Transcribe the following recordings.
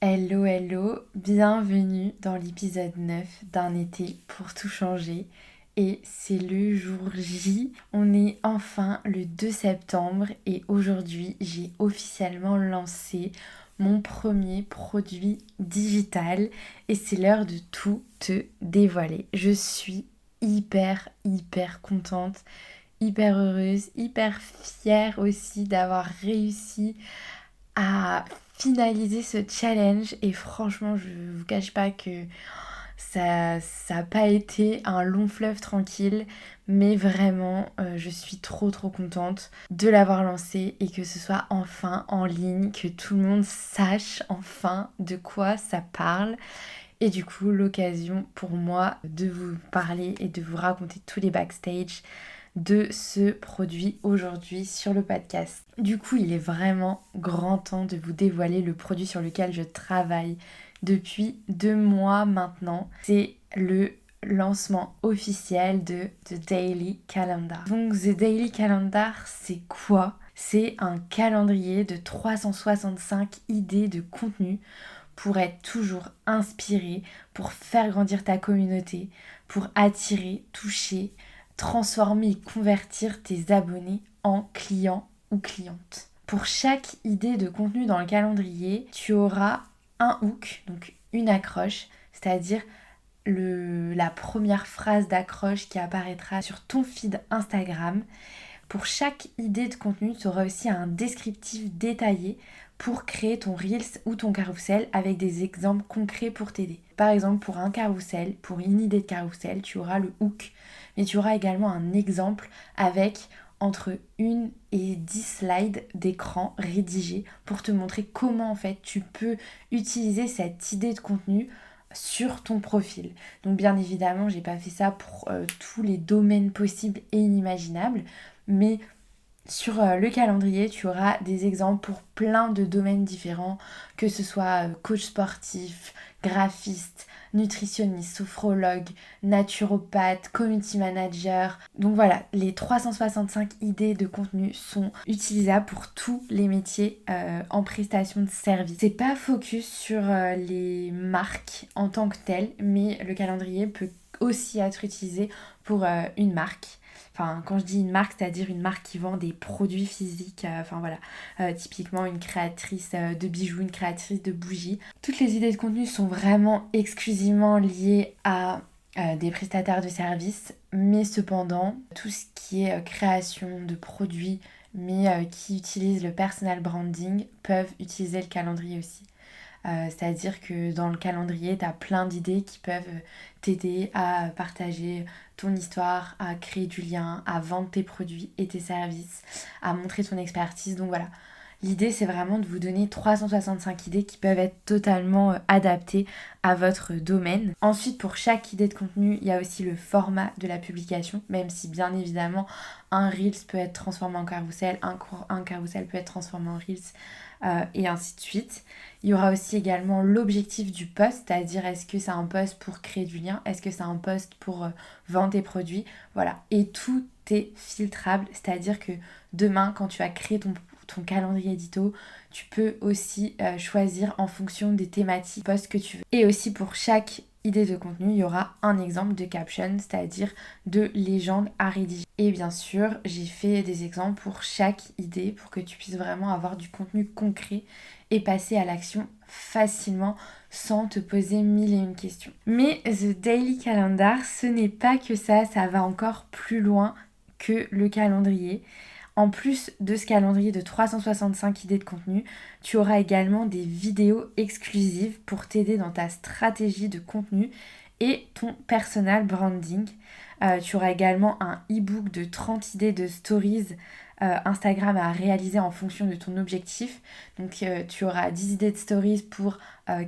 Hello, hello, bienvenue dans l'épisode 9 d'un été pour tout changer. Et c'est le jour J. On est enfin le 2 septembre et aujourd'hui j'ai officiellement lancé mon premier produit digital et c'est l'heure de tout te dévoiler. Je suis hyper contente, hyper heureuse, hyper fière aussi d'avoir réussi à finaliser ce challenge et franchement je vous cache pas que ça a pas été un long fleuve tranquille mais vraiment je suis trop contente de l'avoir lancé et que ce soit enfin en ligne, que tout le monde sache enfin de quoi ça parle et du coup l'occasion pour moi de vous parler et de vous raconter tous les backstage de ce produit aujourd'hui sur le podcast. Du coup, il est vraiment grand temps de vous dévoiler le produit sur lequel je travaille depuis 2 mois maintenant. C'est le lancement officiel de The Daily Calendar. Donc The Daily Calendar, c'est quoi? C'est un calendrier de 365 idées de contenu pour être toujours inspiré, pour faire grandir ta communauté, pour attirer, toucher, transformer et convertir tes abonnés en clients ou clientes. Pour chaque idée de contenu dans le calendrier, tu auras un hook, donc une accroche, c'est-à-dire la première phrase d'accroche qui apparaîtra sur ton feed Instagram. Pour chaque idée de contenu, tu auras aussi un descriptif détaillé pour créer ton Reels ou ton carrousel avec des exemples concrets pour t'aider. Par exemple, pour un carrousel, pour une idée de carrousel, tu auras le hook, mais tu auras également un exemple avec entre 1 et 10 slides d'écran rédigés pour te montrer comment en fait tu peux utiliser cette idée de contenu sur ton profil. Donc bien évidemment, j'ai pas fait ça pour tous les domaines possibles et inimaginables, mais sur le calendrier, tu auras des exemples pour plein de domaines différents, que ce soit coach sportif, graphiste, nutritionniste, sophrologue, naturopathe, community manager. Donc voilà, les 365 idées de contenu sont utilisables pour tous les métiers en prestation de service. C'est pas focus sur les marques en tant que telles, mais le calendrier peut aussi être utilisé pour une marque. Enfin, quand je dis une marque, c'est-à-dire une marque qui vend des produits physiques. Enfin voilà, typiquement une créatrice de bijoux, une créatrice de bougies. Toutes les idées de contenu sont vraiment exclusivement liées à des prestataires de services, mais cependant, tout ce qui est création de produits, mais qui utilisent le personal branding, peuvent utiliser le calendrier aussi. C'est-à-dire que dans le calendrier, tu as plein d'idées qui peuvent t'aider à partager ton histoire, à créer du lien, à vendre tes produits et tes services, à montrer ton expertise. Donc voilà, l'idée c'est vraiment de vous donner 365 idées qui peuvent être totalement adaptées à votre domaine. Ensuite, pour chaque idée de contenu, il y a aussi le format de la publication, même si bien évidemment un Reels peut être transformé en carrousel, un carrousel peut être transformé en Reels, et ainsi de suite. Il y aura aussi également l'objectif du post, c'est-à-dire est-ce que c'est un post pour créer du lien, est-ce que c'est un post pour vendre tes produits, voilà. Et tout est filtrable, c'est-à-dire que demain, quand tu as créé ton calendrier édito, tu peux aussi choisir en fonction des thématiques posts que tu veux. Et aussi pour chaque idée de contenu, il y aura un exemple de caption, c'est-à-dire de légende à rédiger. Et bien sûr, j'ai fait des exemples pour chaque idée pour que tu puisses vraiment avoir du contenu concret et passer à l'action facilement sans te poser mille et une questions. Mais The Daily Calendar, ce n'est pas que ça va encore plus loin que le calendrier. En plus de ce calendrier de 365 idées de contenu, tu auras également des vidéos exclusives pour t'aider dans ta stratégie de contenu et ton personal branding. Tu auras également un e-book de 30 idées de stories Instagram à réaliser en fonction de ton objectif. Donc tu auras 10 idées de stories pour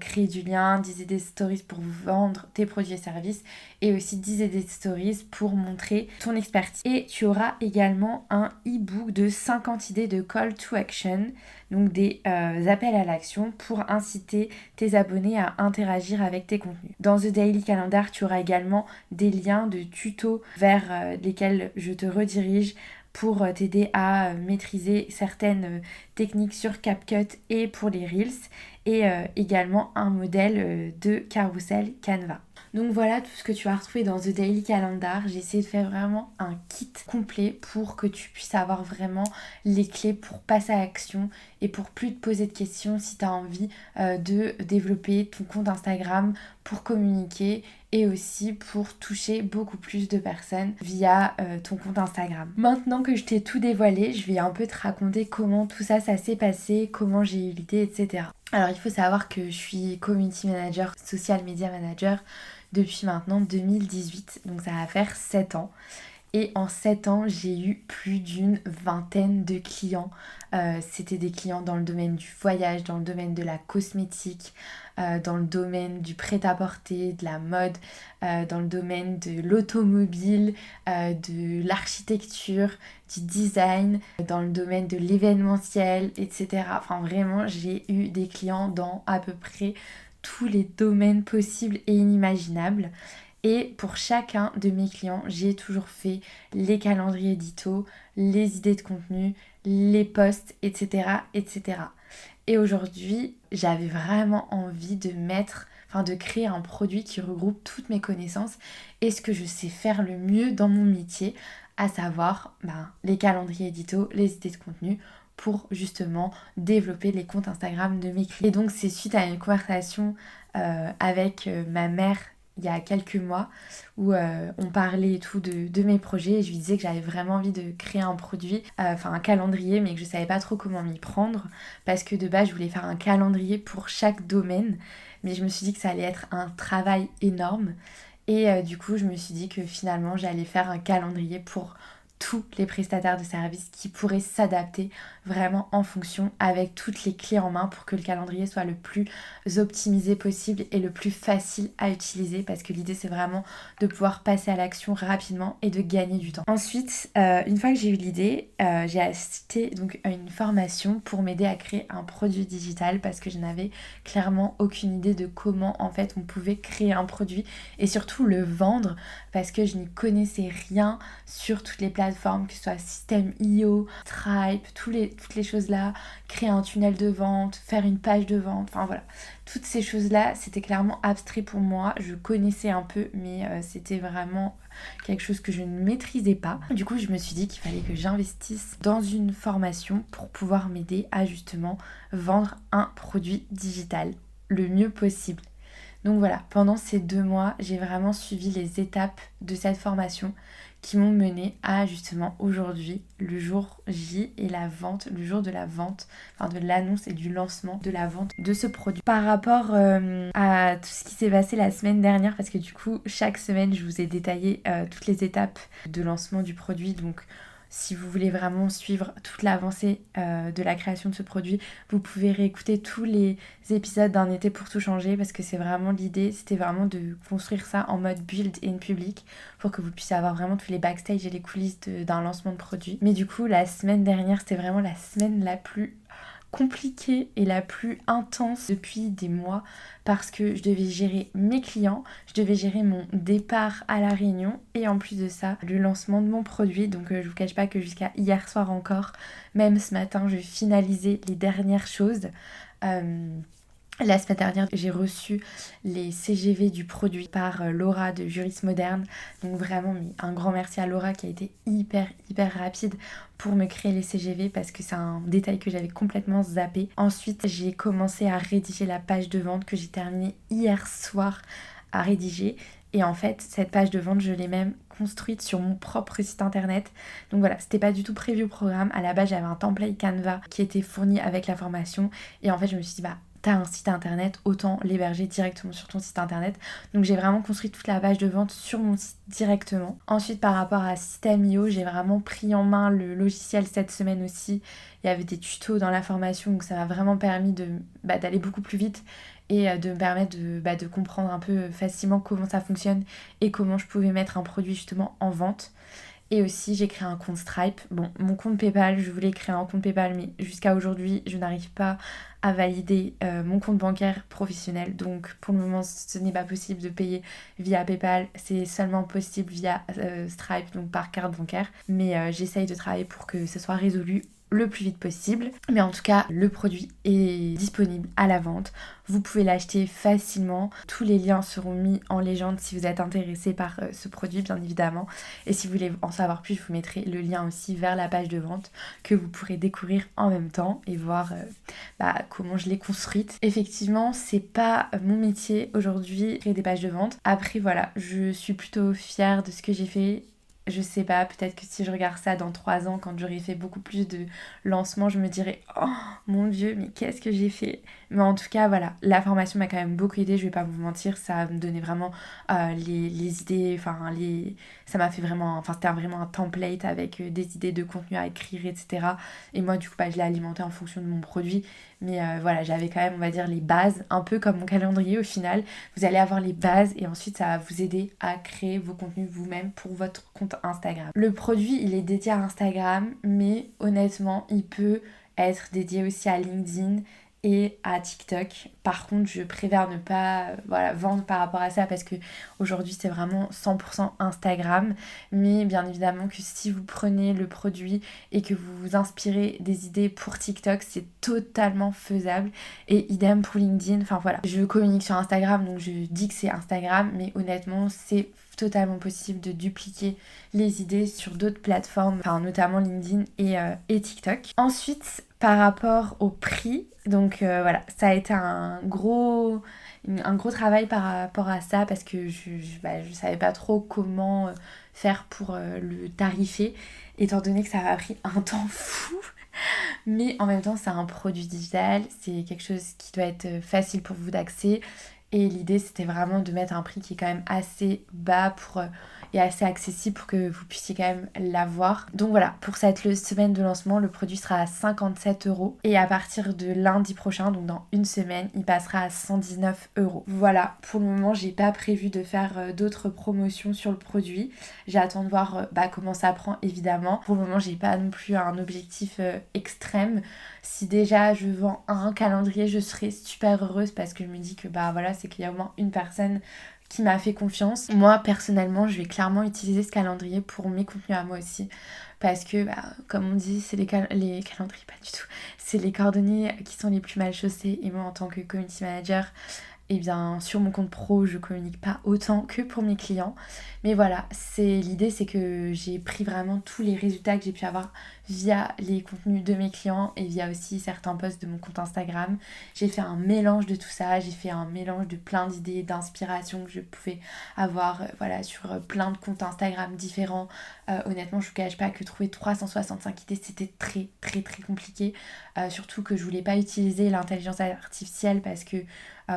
créer du lien, 10 idées de stories pour vendre tes produits et services et aussi 10 idées de stories pour montrer ton expertise. Et tu auras également un e-book de 50 idées de call to action, donc des appels à l'action pour inciter tes abonnés à interagir avec tes contenus. Dans The Daily Calendar, tu auras également des liens de tutos vers lesquels je te redirige pour t'aider à maîtriser certaines techniques sur CapCut et pour les Reels. et également un modèle de carrousel Canva. Donc voilà tout ce que tu vas retrouver dans The Daily Calendar. J'ai essayé de faire vraiment un kit complet pour que tu puisses avoir vraiment les clés pour passer à l'action et pour plus te poser de questions si tu as envie de développer ton compte Instagram pour communiquer et aussi pour toucher beaucoup plus de personnes via ton compte Instagram. Maintenant que je t'ai tout dévoilé, je vais un peu te raconter comment tout ça s'est passé, comment j'ai eu l'idée, etc. Alors il faut savoir que je suis community manager, social media manager depuis maintenant 2018, donc ça va faire 7 ans. Et en 7 ans, j'ai eu plus d'une vingtaine de clients. C'était des clients dans le domaine du voyage, dans le domaine de la cosmétique, dans le domaine du prêt-à-porter, de la mode, dans le domaine de l'automobile, de l'architecture, du design, dans le domaine de l'événementiel, etc. Enfin vraiment, j'ai eu des clients dans à peu près tous les domaines possibles et inimaginables. Et pour chacun de mes clients, j'ai toujours fait les calendriers édito, les idées de contenu, les posts, etc. etc. Et aujourd'hui, j'avais vraiment envie de créer un produit qui regroupe toutes mes connaissances et ce que je sais faire le mieux dans mon métier, à savoir les calendriers édito, les idées de contenu pour justement développer les comptes Instagram de mes clients. Et donc c'est suite à une conversation avec ma mère il y a quelques mois où on parlait et tout de mes projets et je lui disais que j'avais vraiment envie de créer un produit, un calendrier, mais que je savais pas trop comment m'y prendre parce que de base je voulais faire un calendrier pour chaque domaine, mais je me suis dit que ça allait être un travail énorme et du coup je me suis dit que finalement j'allais faire un calendrier pour tous les prestataires de services qui pourraient s'adapter vraiment en fonction avec toutes les clés en main pour que le calendrier soit le plus optimisé possible et le plus facile à utiliser parce que l'idée c'est vraiment de pouvoir passer à l'action rapidement et de gagner du temps. Ensuite, une fois que j'ai eu l'idée, j'ai acheté donc une formation pour m'aider à créer un produit digital parce que je n'avais clairement aucune idée de comment en fait on pouvait créer un produit et surtout le vendre parce que je n'y connaissais rien sur toutes les plateformes, que ce soit System.io, Stripe, toutes les choses là, créer un tunnel de vente, faire une page de vente, enfin voilà. Toutes ces choses-là, c'était clairement abstrait pour moi. Je connaissais un peu, mais c'était vraiment quelque chose que je ne maîtrisais pas. Du coup, je me suis dit qu'il fallait que j'investisse dans une formation pour pouvoir m'aider à justement vendre un produit digital le mieux possible. Donc voilà, pendant ces 2 mois, j'ai vraiment suivi les étapes de cette formation qui m'ont mené à justement aujourd'hui, le jour J et la vente, le jour de la vente, de l'annonce et du lancement de la vente de ce produit. Par rapport à tout ce qui s'est passé la semaine dernière, parce que du coup, chaque semaine, je vous ai détaillé toutes les étapes de lancement du produit, donc si vous voulez vraiment suivre toute l'avancée de la création de ce produit, vous pouvez réécouter tous les épisodes d'un été pour tout changer parce que c'est vraiment l'idée, c'était vraiment de construire ça en mode build in public pour que vous puissiez avoir vraiment tous les backstage et les coulisses d'un lancement de produit. Mais du coup, la semaine dernière, c'était vraiment la semaine la plus compliquée et la plus intense depuis des mois parce que je devais gérer mes clients, je devais gérer mon départ à la Réunion et en plus de ça le lancement de mon produit. Donc je vous cache pas que jusqu'à hier soir encore, même ce matin, je finalisais les dernières choses. La semaine dernière, j'ai reçu les CGV du produit par Laura de Juris Moderne. Donc vraiment, un grand merci à Laura qui a été hyper rapide pour me créer les CGV parce que c'est un détail que j'avais complètement zappé. Ensuite, j'ai commencé à rédiger la page de vente que j'ai terminée hier soir à rédiger. Et en fait, cette page de vente, je l'ai même construite sur mon propre site internet. Donc voilà, c'était pas du tout prévu au programme. À la base, j'avais un template Canva qui était fourni avec la formation. Et en fait, je me suis dit, t'as un site internet, autant l'héberger directement sur ton site internet. Donc j'ai vraiment construit toute la page de vente sur mon site directement. Ensuite, par rapport à System.io, j'ai vraiment pris en main le logiciel cette semaine aussi. Il y avait des tutos dans la formation, donc ça m'a vraiment permis d'aller beaucoup plus vite et de me permettre de comprendre un peu facilement comment ça fonctionne et comment je pouvais mettre un produit justement en vente. Et aussi, j'ai créé un compte Stripe. Bon, mon compte PayPal, je voulais créer un compte PayPal, mais jusqu'à aujourd'hui, je n'arrive pas à valider mon compte bancaire professionnel. Donc, pour le moment, ce n'est pas possible de payer via PayPal. C'est seulement possible via Stripe, donc par carte bancaire. Mais j'essaye de travailler pour que ce soit résolu le plus vite possible. Mais en tout cas, le produit est disponible à la vente. Vous pouvez l'acheter facilement. Tous les liens seront mis en légende si vous êtes intéressé par ce produit, bien évidemment. Et si vous voulez en savoir plus, je vous mettrai le lien aussi vers la page de vente que vous pourrez découvrir en même temps et voir comment je l'ai construite. Effectivement, c'est pas mon métier aujourd'hui, créer des pages de vente. Après, voilà, je suis plutôt fière de ce que j'ai fait. Je sais pas, peut-être que si je regarde ça dans 3 ans, quand j'aurai fait beaucoup plus de lancements, je me dirai « Oh mon Dieu, mais qu'est-ce que j'ai fait ?» Mais en tout cas, voilà, la formation m'a quand même beaucoup aidée, je vais pas vous mentir, ça me donnait vraiment les idées, ça m'a fait vraiment, c'était vraiment un template avec des idées de contenu à écrire, etc. Et moi, du coup, je l'ai alimenté en fonction de mon produit. Mais voilà, j'avais quand même, on va dire, les bases, un peu comme mon calendrier au final. Vous allez avoir les bases et ensuite ça va vous aider à créer vos contenus vous-même pour votre compte Instagram. Le produit, il est dédié à Instagram, mais honnêtement, il peut être dédié aussi à LinkedIn et à TikTok. Par contre, je préfère ne pas vendre par rapport à ça parce que aujourd'hui c'est vraiment 100% Instagram. Mais bien évidemment que si vous prenez le produit et que vous vous inspirez des idées pour TikTok, c'est totalement faisable. Et idem pour LinkedIn. Enfin voilà, je communique sur Instagram donc je dis que c'est Instagram, mais honnêtement c'est totalement possible de dupliquer les idées sur d'autres plateformes, notamment LinkedIn et TikTok. Ensuite, par rapport au prix, donc voilà, ça a été un gros travail par rapport à ça parce que je savais pas trop comment faire pour le tarifer, étant donné que ça m'a pris un temps fou. Mais en même temps, c'est un produit digital, c'est quelque chose qui doit être facile pour vous d'accès. Et l'idée, c'était vraiment de mettre un prix qui est quand même assez bas et assez accessible pour que vous puissiez quand même l'avoir. Donc voilà, pour cette semaine de lancement, le produit sera à 57 €. Et à partir de lundi prochain, donc dans une semaine, il passera à 119 €. Voilà, pour le moment, j'ai pas prévu de faire d'autres promotions sur le produit. J'attends de voir comment ça prend, évidemment. Pour le moment, j'ai pas non plus un objectif extrême. Si déjà je vends un calendrier, je serai super heureuse parce que je me dis que c'est qu'il y a au moins une personne qui m'a fait confiance. Moi personnellement, je vais clairement utiliser ce calendrier pour mes contenus à moi aussi. Parce que, comme on dit, c'est les calendriers, pas du tout. C'est les cordonniers qui sont les plus mal chaussés. Et moi, en tant que community manager, eh bien, sur mon compte pro, je communique pas autant que pour mes clients. Mais voilà, l'idée, c'est que j'ai pris vraiment tous les résultats que j'ai pu avoir via les contenus de mes clients et via aussi certains posts de mon compte Instagram. J'ai fait un mélange de tout ça, j'ai fait un mélange de plein d'idées, d'inspiration que je pouvais avoir sur plein de comptes Instagram différents. Honnêtement, je vous cache pas que trouver 365 idées, c'était très très très compliqué. Surtout que je voulais pas utiliser l'intelligence artificielle parce que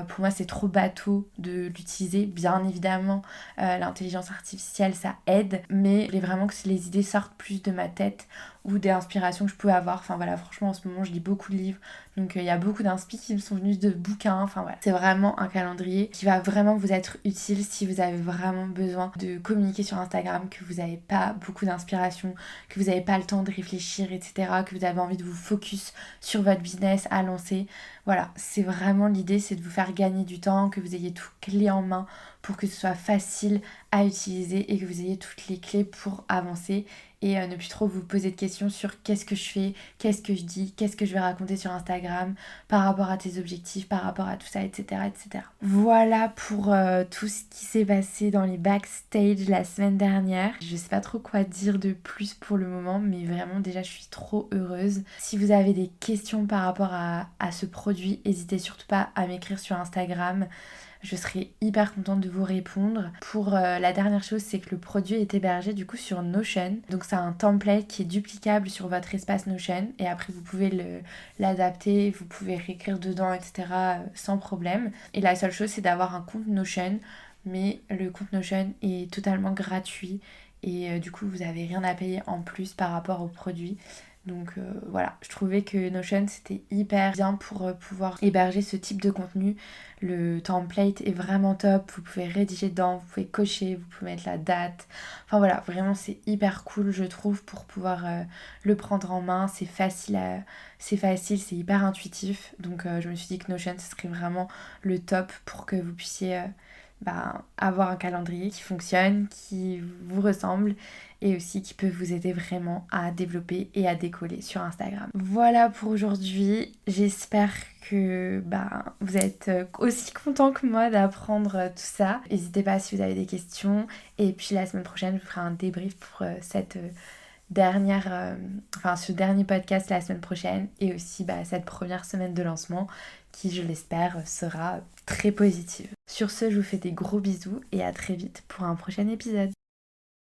pour moi, c'est trop bateau de l'utiliser. Bien évidemment, l'intelligence artificielle, ça aide, mais je voulais vraiment que les idées sortent plus de ma tête ou des inspirations que je pouvais avoir. Enfin voilà, franchement, en ce moment, je lis beaucoup de livres, donc il y a beaucoup d'inspi qui me sont venus de bouquins. Enfin voilà, c'est vraiment un calendrier qui va vraiment vous être utile si vous avez vraiment besoin de communiquer sur Instagram, que vous n'avez pas beaucoup d'inspiration, que vous n'avez pas le temps de réfléchir, etc., que vous avez envie de vous focus sur votre business à lancer. Voilà, c'est vraiment l'idée, c'est de vous faire gagner du temps, que vous ayez tout clé en main pour que ce soit facile à utiliser et que vous ayez toutes les clés pour avancer et ne plus trop vous poser de questions sur qu'est-ce que je fais, qu'est-ce que je dis, qu'est-ce que je vais raconter sur Instagram par rapport à tes objectifs, par rapport à tout ça, etc. etc. Voilà pour tout ce qui s'est passé dans les backstage la semaine dernière. Je sais pas trop quoi dire de plus pour le moment, mais vraiment déjà je suis trop heureuse. Si vous avez des questions par rapport à ce produit, n'hésitez surtout pas à m'écrire sur Instagram. Je serai hyper contente de vous répondre. Pour la dernière chose, c'est que le produit est hébergé du coup sur Notion. Donc c'est un template qui est duplicable sur votre espace Notion et après vous pouvez l'adapter, vous pouvez réécrire dedans, etc. Sans problème. Et la seule chose, c'est d'avoir un compte Notion, mais le compte Notion est totalement gratuit et du coup vous n'avez rien à payer en plus par rapport au produit. Donc voilà, je trouvais que Notion c'était hyper bien pour pouvoir héberger ce type de contenu. Le template est vraiment top, vous pouvez rédiger dedans, vous pouvez cocher, vous pouvez mettre la date. Enfin voilà, vraiment c'est hyper cool je trouve pour pouvoir le prendre en main. C'est facile, c'est hyper intuitif. Donc je me suis dit que Notion ce serait vraiment le top pour que vous puissiez avoir un calendrier qui fonctionne, qui vous ressemble et aussi qui peut vous aider vraiment à développer et à décoller sur Instagram. Voilà pour aujourd'hui. J'espère que vous êtes aussi content que moi d'apprendre tout ça. N'hésitez pas si vous avez des questions. Et puis la semaine prochaine, je vous ferai un débrief pour cette ce dernier podcast la semaine prochaine et aussi cette première semaine de lancement qui, je l'espère, sera très positive. Sur ce, je vous fais des gros bisous et à très vite pour un prochain épisode.